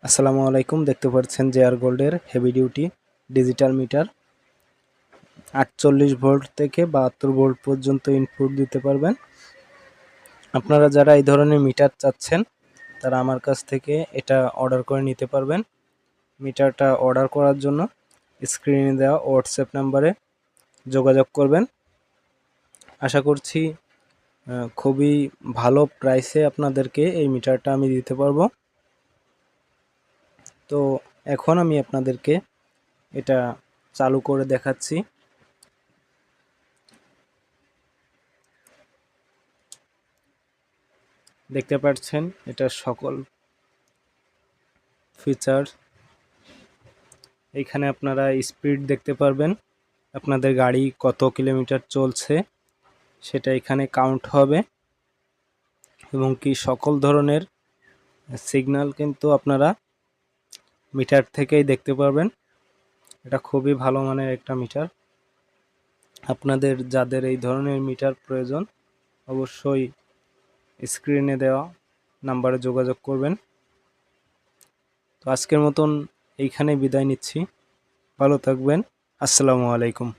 আসসালামু আলাইকুম। দেখতে পাচ্ছেন জেআর গোল্ডের heavy duty digital meter 48 volt থেকে 72 ভোল্ট পর্যন্ত ইনপুট দিতে পারবেন। আপনারা যারা এই ধরনের মিটার চাচ্ছেন তারা আমার কাছ থেকে এটা অর্ডার করে নিতে পারবেন। মিটারটা অর্ডার করার জন্য স্ক্রিনে দেওয়া হোয়াটসঅ্যাপ নাম্বারে যোগাযোগ করবেন। আশা করছি খুবই ভালো প্রাইসে আপনাদেরকে এই মিটারটা আমি দিতে পারবো। তো এখন আমি আপনাদেরকে এটা চালু করে দেখাচ্ছি। দেখতে পাচ্ছেন এটা সকল ফিচার। এখানে আপনারা স্পিড দেখতে পারবেন, আপনাদের গাড়ি কত কিলোমিটার চলছে সেটা এখানে কাউন্ট হবে, এবং কি সকল ধরনের সিগন্যাল কিন্তু আপনারা মিটার থেকেই দেখতে পারবেন। এটা খুবই ভালো মানের একটা মিটার। আপনাদের যাদের এই ধরনের মিটার প্রয়োজন অবশ্যই স্ক্রিনে দেওয়া নাম্বারে যোগাযোগ করবেন। তো আজকের মতন এইখানে বিদায় নিচ্ছি। ভালো থাকবেন। আসসালামু আলাইকুম।